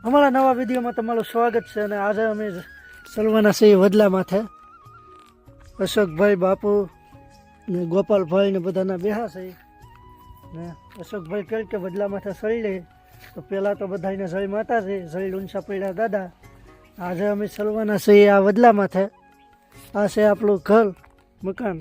અમારા નવા વિડીયોમાં તમારું સ્વાગત છે અને આજે અમે ચલવાના છીએ વડલા માથે. અશોકભાઈ બાપુ ને ગોપાલભાઈ ને બધાના બેહા છે ને અશોકભાઈ કહે કે વડલા માથે ચડી લે તો પહેલાં તો બધાને જય માતાજી, જય લુણસા પડ્યા દાદા. આજે અમે ચલવાના છીએ આ વડલા માથે. આ છે આપણું ઘર મકાન.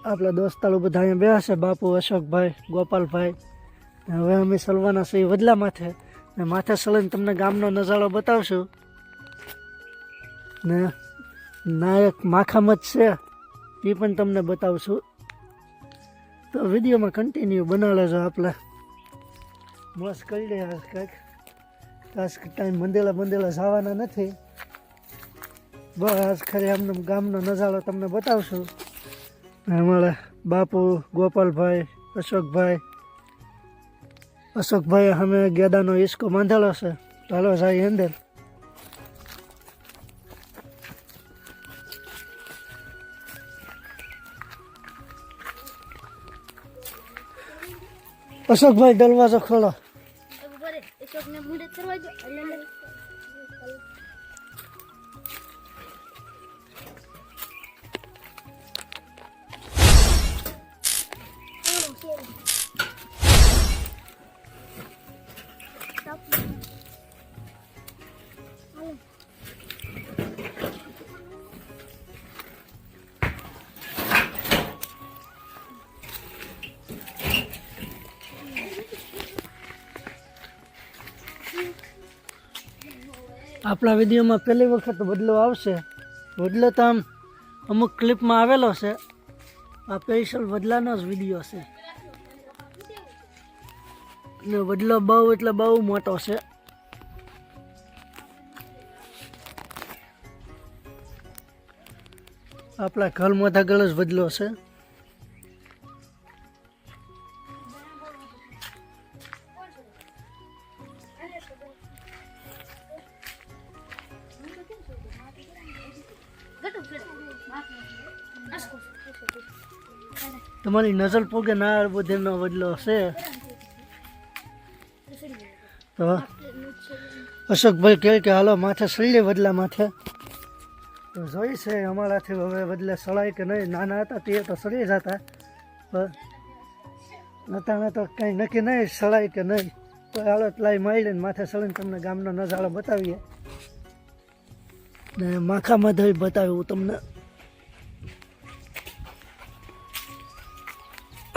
આપણા દોસ્તારો બધા અહીંયા બેહા છે, બાપુ, અશોકભાઈ, ગોપાલભાઈ. હવે અમે ચલવાના છીએ વડલા માથે ને માથે ચડીને તમને ગામનો નજારો બતાવશું ને નાયક માખામત છે એ પણ તમને બતાવશું. તો વિડીયોમાં કન્ટિન્યુ બનાવી લેજો. આપણે મસ્ત કરી રહ્યા કંઈક ખાસ ટાઈમ મંદેલા જવાના નથી. બસ ખરી આમને ગામનો નજારો તમને બતાવશું. અમારા બાપુ, ગોપાલભાઈ, અશોકભાઈ અમે ગેદાનો હિસકો બાંધેલો છે. ચાલો જાય અંદર. અશોકભાઈ દરવાજો ખોલો. આપણા વિડીયોમાં પહેલી વખત વડલો આવશે. વડલો તો આમ અમુક ક્લિપમાં આવેલો છે. આ સ્પેશિયલ વડલાનો જ વિડીયો છે ને વડલો બહુ એટલે બહુ મોટો છે. આપણા ઘર મોટા ગળ જ વડલો છે. તમારી નજર પોગે ના બધેનો વડલો છે. તો અશોકભાઈ કહે કે હાલો માથે ચડીએ વડલા માથે. તો જોઈ છે અમારાથી હવે વડલે ચડાય કે નહીં. નાના હતા તે તો ચડી જતા, પણ અત્યારે તો કંઈ નક્કી નહીં ચડાય કે નહીં. તો હાલો લાઈ મારી લઈને માથે ચડીને તમને ગામનો નજારો બતાવીએ ને માખામાં ધોઈ બતાવ્યું તમને.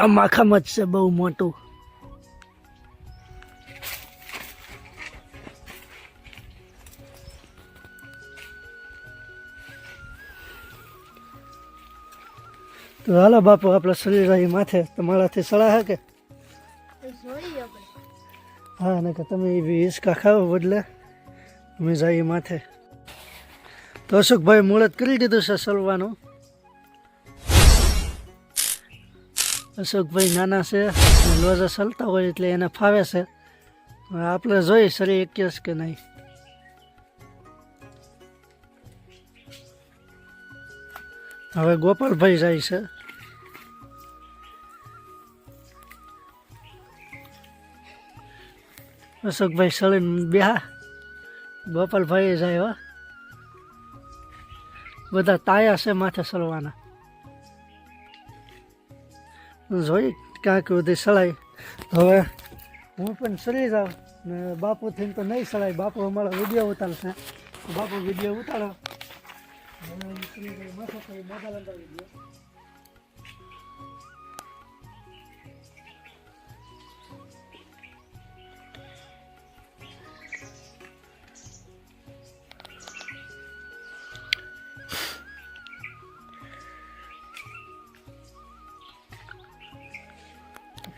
આ માખામાં જ છે બહુ મોટું. તો હાલો બાપુ આપણે શરીર રહી માથે. તમારાથી સલાહ હે કે હા ને કે તમે એવી હિસકા ખાવ બદલે અમે જઈએ માથે. તો અશોકભાઈ મુહૂર્ત કરી દીધું છે ચલવાનું. અશોકભાઈ નાના છે, લોજા ચલતા હોય એટલે એને ફાવે છે. આપણે જોઈ શરીર એક્યસ કે નહીં. હવે ગોપાલભાઈ જાય છે. અશોકભાઈ સળીને બેહા, ગોપાલભાઈ જાય. હો બધા તાયા છે માથે ચડવાના. જોઈ ક્યાંક બધી ચડાય. હવે હું પણ ચડી જાઉં ને બાપુથી તો નહીં ચડાય. બાપુ અમારો વિડીયો ઉતારશે. બાપુ વિડીયો ઉતારો.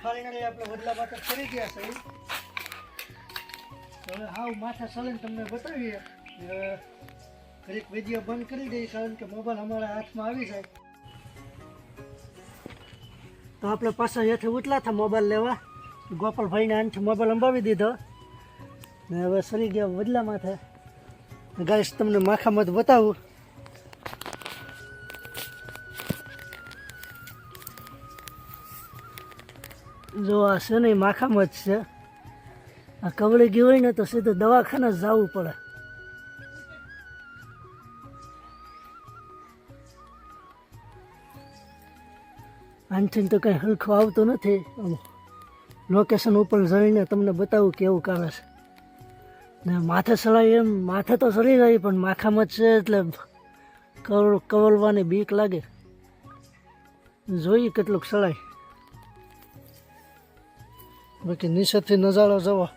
ફાઇનલી આપણે વડલા માથે ચડી ગયા છે. હવે હાવ માથે ચડીને તમને બતાવીએ. ઘડીક વિડીયો બંધ કરી દઈએ કારણ કે મોબાઈલ અમારા હાથમાં આવી જાય. તો આપણે પાછા અહીંયાથી ઉતલા હતા મોબાઈલ લેવા. ગોપાલભાઈને આનથી મોબાઈલ અંબાવી દીધો ને હવે ચડી ગયા વડલા માથે. ગાઈસ તમને માખામાં બતાવું. જો આ છે ને માખામાં જ છે. આ કવળી ગયું હોય ને તો સીધું દવાખાને જ જવું પડે. આનથી તો કંઈ હલખું આવતું નથી. લોકેશન ઉપર જઈને તમને બતાવું કેવું કાલે છે. ને માથે સળાય એમ માથે તો સળી જાય પણ માથામાં જ છે એટલે કવલવાની બીક લાગે. જોઈએ કેટલુંક સળાય. બાકી નીચેથી નજારો જવો.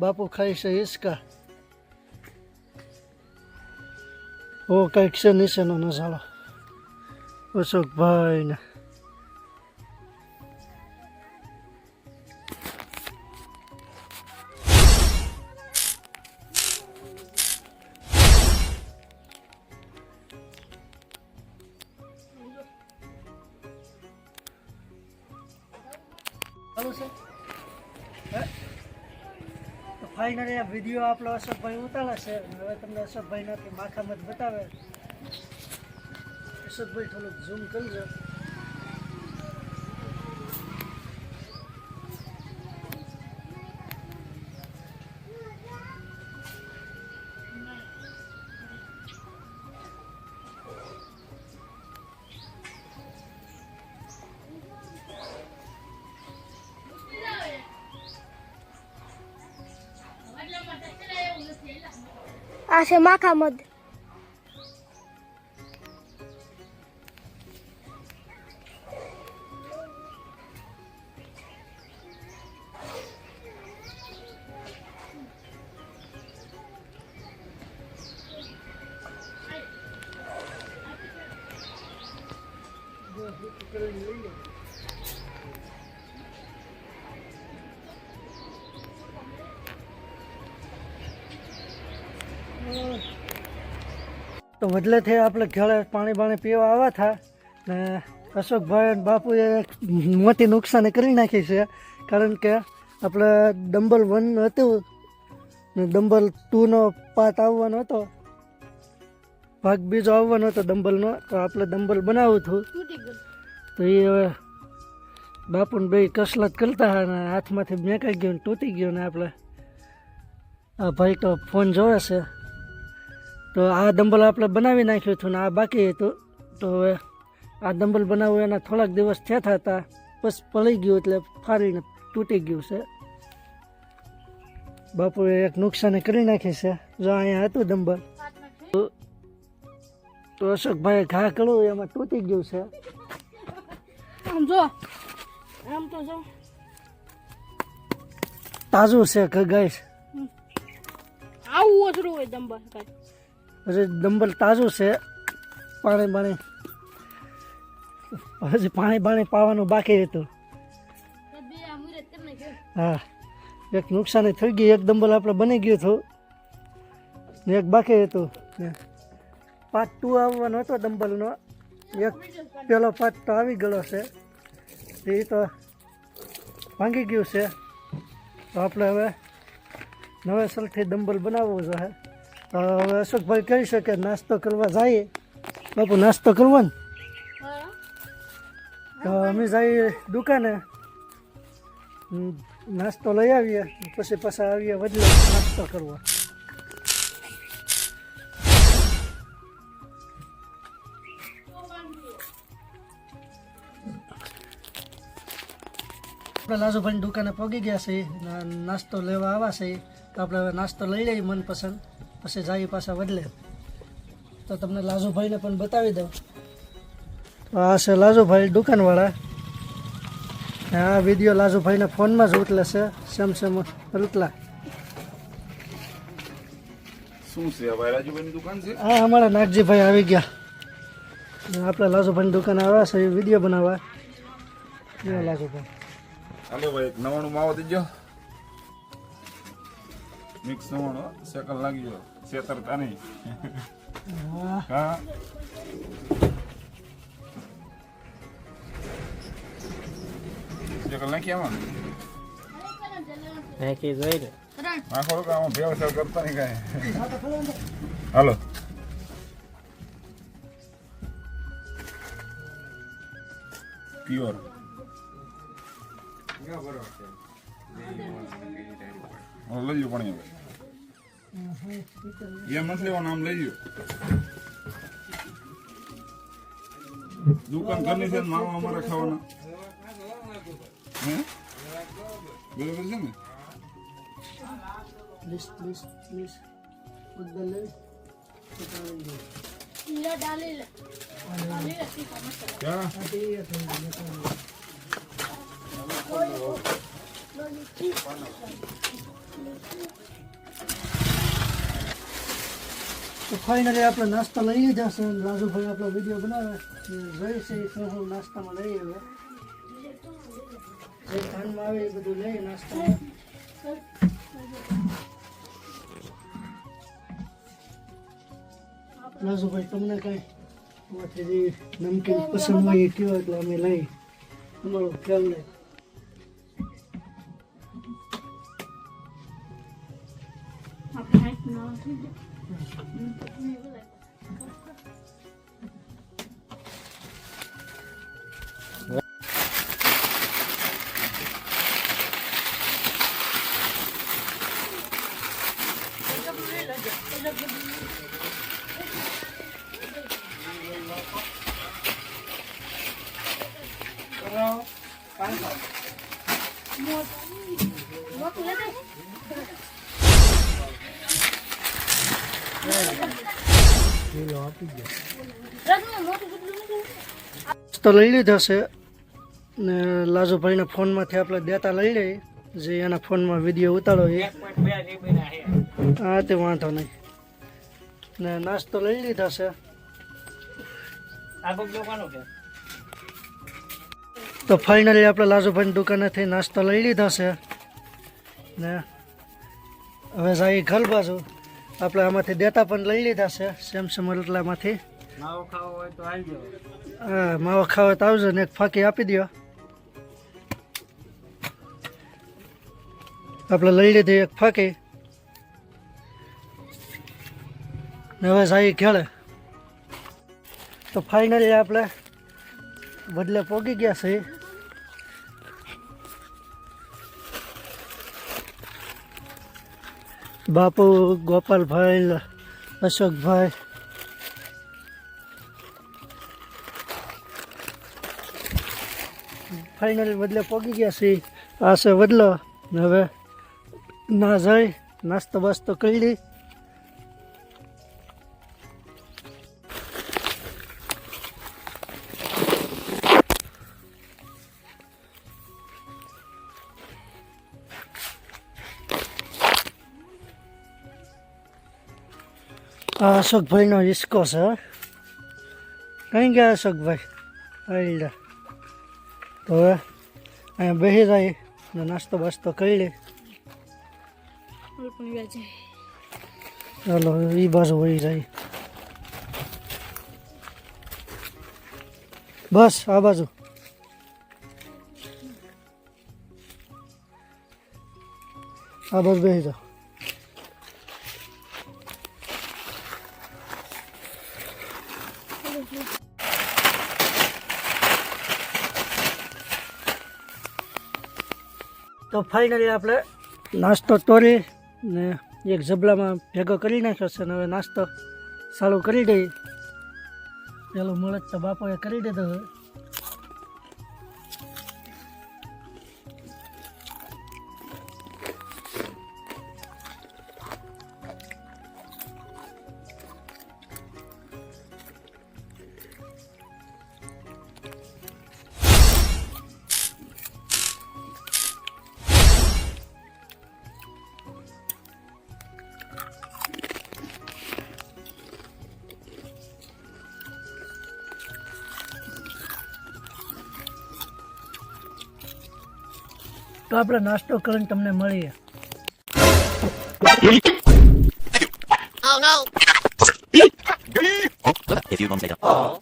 બાપુ ખાય છે હિંચકા. ઓ કંઈક છે નીચેનો નજારો. અશોકભાઈ ને ફાઇનલી આ વિડીયો આપણો અશોકભાઈ ઉતારે છે. હવે તમને અશોકભાઈ નથી માથામાં જ બતાવે. અશોકભાઈ થોડુંક ઝૂમ કરજો. આ છે માખા મધ. તો વડલેથી આપણે ઘરે પાણી પીવા આવ્યા હતા ને અશોકભાઈ અને બાપુએ એક મોટી નુકસાની કરી નાખી છે. કારણ કે આપણે ડમ્બલ 1 હતું ને ડમ્બલ 2નો પાર્ટ આવવાનો હતો, ભાગ બીજો આવવાનો હતો ડમ્બલનો. તો આપણે ડમ્બલ બનાવવું હતું તો એ હવે બાપુને બે કસરત કરતા હતા ને હાથમાંથી મેકાઈ ગયું ને તૂટી ગયું. ને આપણે આ ભાઈ તો ફોન જોવે છે. તો આ ડમ્બલ આપણે બનાવી નાખ્યું હતું ને આ બાકી હતું. તો હવે આ ડમ્બલ બનાવવું એના થોડાક દિવસ થયા હતા, બસ પડી ગયું એટલે ફાડીને તૂટી ગયું છે. બાપુએ એક નુકસાની કરી નાખી છે. જો અહીંયા હતું ડમ્બલ તો અશોકભાઈએ ઘા કર્યું એમાં તૂટી ગયું છે. આમ જો, આમ તો જો તાજું છે ગાઈસ. આવું ઓછરું હોય ડમ્બલ. હજી ડમ્બલ તાજું છે. પાણી પાવાનું બાકી હતું. હા, એક નુકસાની થઈ ગઈ. એક ડમ્બલ આપણે બની ગયું હતું ને એક બાકી હતું. પાર્ટ 2 આવવાનો હતો ડમ્બલનો. એક પેલો પાર્ટ તો આવી ગયો છે, એ તો ભાંગી ગયું છે. તો આપણે હવે નવેસરથી ડમ્બલ બનાવવું જોઈએ. તો હવે અશોકભાઈ કહી શકે નાસ્તો કરવા જઈએ. બાપુ નાસ્તો કરવા ને તો અમે જઈએ દુકાને, નાસ્તો લઈ આવીએ, પછી પાછા આવીએ વડલે નાસ્તો કરવા. આપણે લાજુભાઈની દુકાને પહોંચી ગયા છીએ, નાસ્તો લેવા આવ્યા છીએ. તો આપણે હવે નાસ્તો લઈ લઈએ મનપસંદ, પછી જઈએ પાછા વડલે. તો તમને લાજુભાઈને પણ બતાવી દઉં. તો આ છે લાજુભાઈ દુકાનવાળા. આ વિડીયો લાજુભાઈને ફોનમાં જ ઉતલે છે. સેમસંગ રૂતલા. શું છે ભાઈ? રાજુભાઈની દુકાન છે. હા, અમારા નાગજીભાઈ આવી ગયા. આપણે લાજુભાઈની દુકાને આવ્યા છે વિડીયો બનાવવા. લાજુભાઈ હાલો ભાઈ, એક 99 માવો દેજો. મિક્સ 99 સેકન્ડ લાગી ગયો. છેતરતા નહીં. હા, સેકન્ડ નાખી આમાં નાખી જોઈ ને નાખો કે આમાં વ્યવસાય કરતા નહીં કાંઈ. હાલો પ્યોર હવે લઈ લો પણ એ મત લેવાનું આમ લઈ લો દુકાન કરની છે માવા અમારે ખાવાના હે બરોબર છે ને પ્લીઝ બધા લઈ લે ડાલી લે ડાલી લે તીખા મસાલા ક્યાં તો ફાઇનલી આપણે નાસ્તો લઈ લીધા છે રાજુભાઈ આપણો વિડીયો બનાવે જઈ છે શું નાસ્તામાં લઈ આવ્યો જે ધ્યાનમાં આવે એ બધું લઈ નાસ્તામાં રાજુભાઈ તમને કઈ જે નમકીન પસંદ હોય એ કયો એટલે અમે લઈ તમારો ખ્યાલ લઈ આપણે હાથ ના થઈ જાય મોટું લે તો લઈ લીધો છે ને લાજુભાઈના ફોનમાંથી આપણે ડેટા લઈ લઈએ જે એના ફોનમાં વિડીયો ઉતારો એ હા તે વાંધો નહીં ને નાસ્તો લઈ લીધો છે તો ફાઇનલી આપણે લાજુભાઈની દુકાનેથી નાસ્તો લઈ લીધો છે ને હવે જાય ઘર બાજુ આપણે આમાંથી ડેટા પણ લઈ લીધા છે સેમસંગ એટલામાંથી માવો ખાવો હોય તો આવજો. હા માવો ખાવા તો આવજો ને એક ફાંકી આપી દો આપણે લઈ લીધી એક ફાંકી ને હવે જાય ખેડે તો ફાઇનલી આપણે બદલે પોગી ગયા છે બાપુ ગોપાલભાઈ અશોકભાઈ ફાઇનલી બદલે પોગી ગયા છે આ છે બદલો ને હવે ના જઈ નાસ્તો બાસ્તો કરી લી આ અશોકભાઈનો હિસકો છે કઈ ગયા અશોકભાઈ આઈલા તો હવે અહીંયા બેસી જાય ને નાસ્તો બાસ્તો કરી લે ચાલો એ બાજુ વહી જાય બસ આ બાજુ બેસી જાઓ તો ફાઇનલી આપણે નાસ્તો તોડી ને એક ઝબલામાં ભેગો કરી નાખ્યો છે ને હવે નાસ્તો ચાલુ કરી દઈએ પેલું મળે તો બાપોએ કરી દીધો હવે તો આપણે નાસ્તો કરીને તમને મળીએ A few moments later. Oh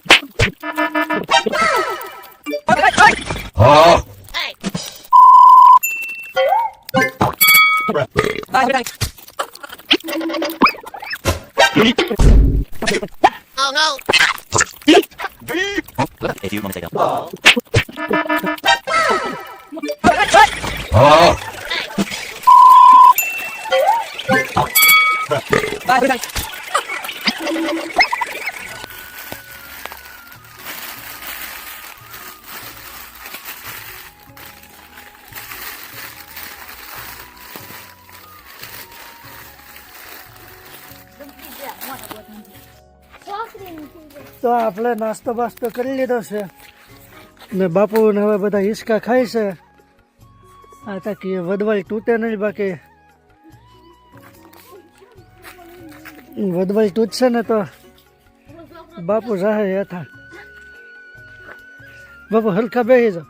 no! A few moments later. તો આપણે નાસ્તો બાસ્તો કરી લીધો છે ને બાપુને હવે બધા હિંચકા ખાય છે. આ તાકી વધવાઈ તૂટે નહીં, બાકી વધવાઈ તૂટશે ને તો બાપુ જાહે હેઠા. બાપુ હલકા બેસી જાઓ.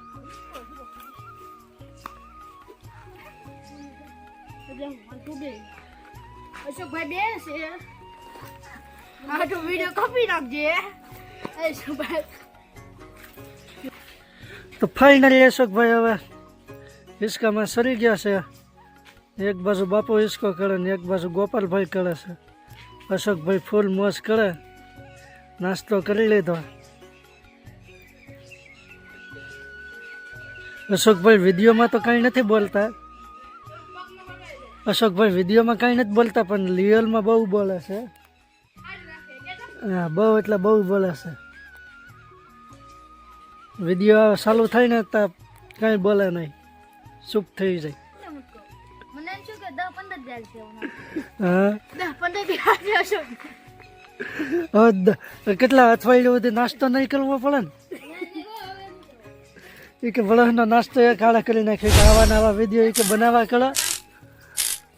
અશોકભાઈ બે છે આ તો વિડિયો કોપી નાખજે. અશોકભાઈ તો ફાઇનલી અશોકભાઈ હવે હિંચકામાં સરી ગયા છે. એક બાજુ બાપુ હિંચકો કરે ને એક બાજુ ગોપાલભાઈ કરે છે. અશોકભાઈ ફૂલ મોજ કરે, નાસ્તો કરી લીધો. અશોકભાઈ વિડીયોમાં તો કાંઈ નથી બોલતા, અશોકભાઈ વિડીયોમાં કાંઈ નથી બોલતા, પણ રિયલમાં બહુ બોલે છે. હા, બહુ એટલે બહુ બોલે છે. વિડીયો ચાલુ થાય ને તો કાંઈ બોલે નહીં, ચૂપ થઈ જાય. મને એમ શું કે 10-15 દિવસ છે. હા, 10-15 દિવસ છે. હવે કેટલા અઠવાડિયું સુધી નાસ્તો નહીં કરવો પડે ને. એ કે વળસનો નાસ્તો એ કાળા કરી નાખ્યો કે આવા નવા વિડીયો એ કે બનાવવા કરે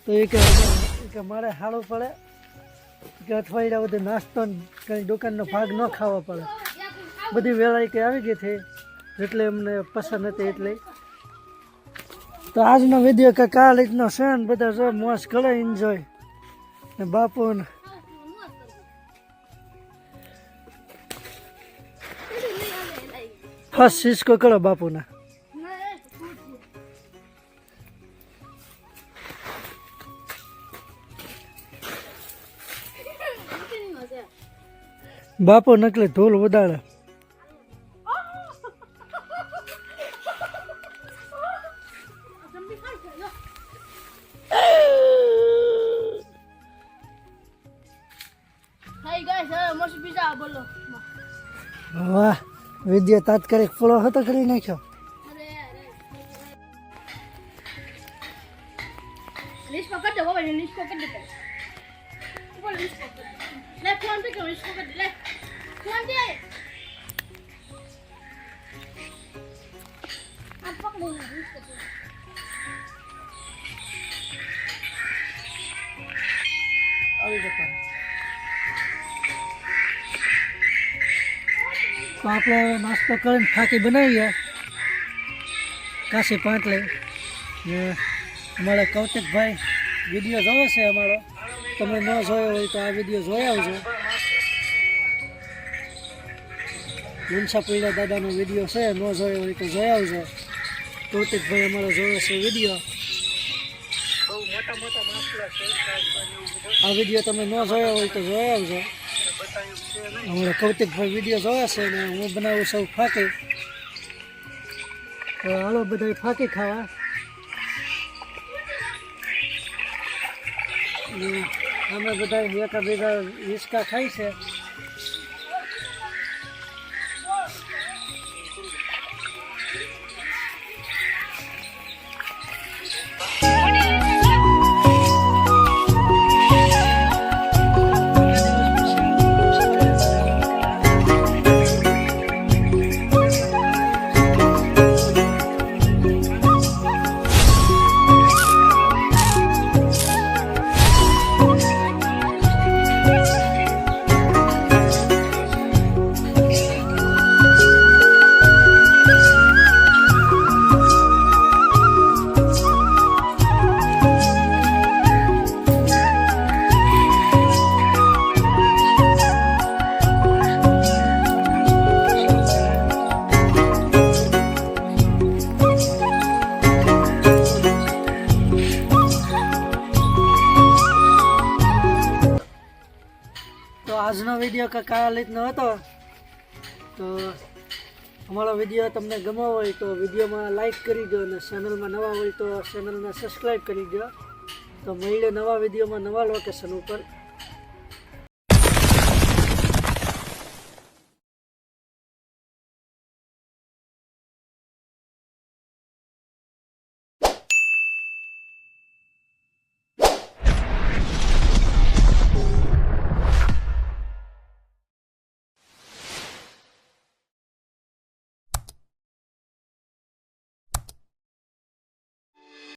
તો એ કે મારે સારું પડે કે અઠવાડિયા સુધી નાસ્તો કંઈ દુકાનનો ભાગ ન ખાવો પડે. બધી વેરાયટી આવી ગઈ છે એટલે એમને પસંદ હતી એટલે. તો આજનો વિડીયો કંઈક આ રીતનો છે ને બધા જો મોજ કરે, એન્જોય. ને બાપુ ને ફર્સ્ટ હિંચકો કરો બાપુના. બાપુ નકલી ધૂળ ઉડાડે. હાય ગાઈસ, મસ્ત પીઝા બોલો. વાહ, વિડીયો તાત્કાલિક ફોલો હતો કરી નાખ્યો. લિસ્ટ પકડ દે બાબા, લિસ્ટ પકડ દે. બોલ લિસ્ટ પકડ. લે ફોન પે કે લિસ્ટ પકડ લે. ફોન દે. આ પકડ લે લિસ્ટ પકડ. આવી જતા. તો આપણે નાસ્તો કરીને થાકી બનાવીએ કાશી પાંટલી. ને અમારા કૌતિકભાઈ વિડીયો જોવે છે અમારો, તમે ન જોયો હોય તો આ વિડીયો જોઈ આવજો. મુનસા પીડા દાદાનો વિડીયો છે, ન જોયો હોય તો જોઈ આવજો. કૌતિકભાઈ અમારો જોવે છે વિડીયો. આ વિડીયો તમે ન જોયો હોય તો જોઈ આવજો. અમારા કૌતિકભાઈ વિડીયો જોવે છે ને હું બનાવું છું ફાકી. તો હાલો બધા ફાકી ખાવા. અમે બધા એકા ભેગા હિંચકા ખાય છે. આજનો વિડીયો કંઈક આ રીતનો હતો. તો અમારો વિડીયો તમને ગમ્યો હોય તો વિડીયોમાં લાઈક કરી દો અને ચેનલમાં નવા હોય તો ચેનલને સબસ્ક્રાઈબ કરી દો. તો મળીએ નવા વિડીયોમાં નવા લોકેશન ઉપર.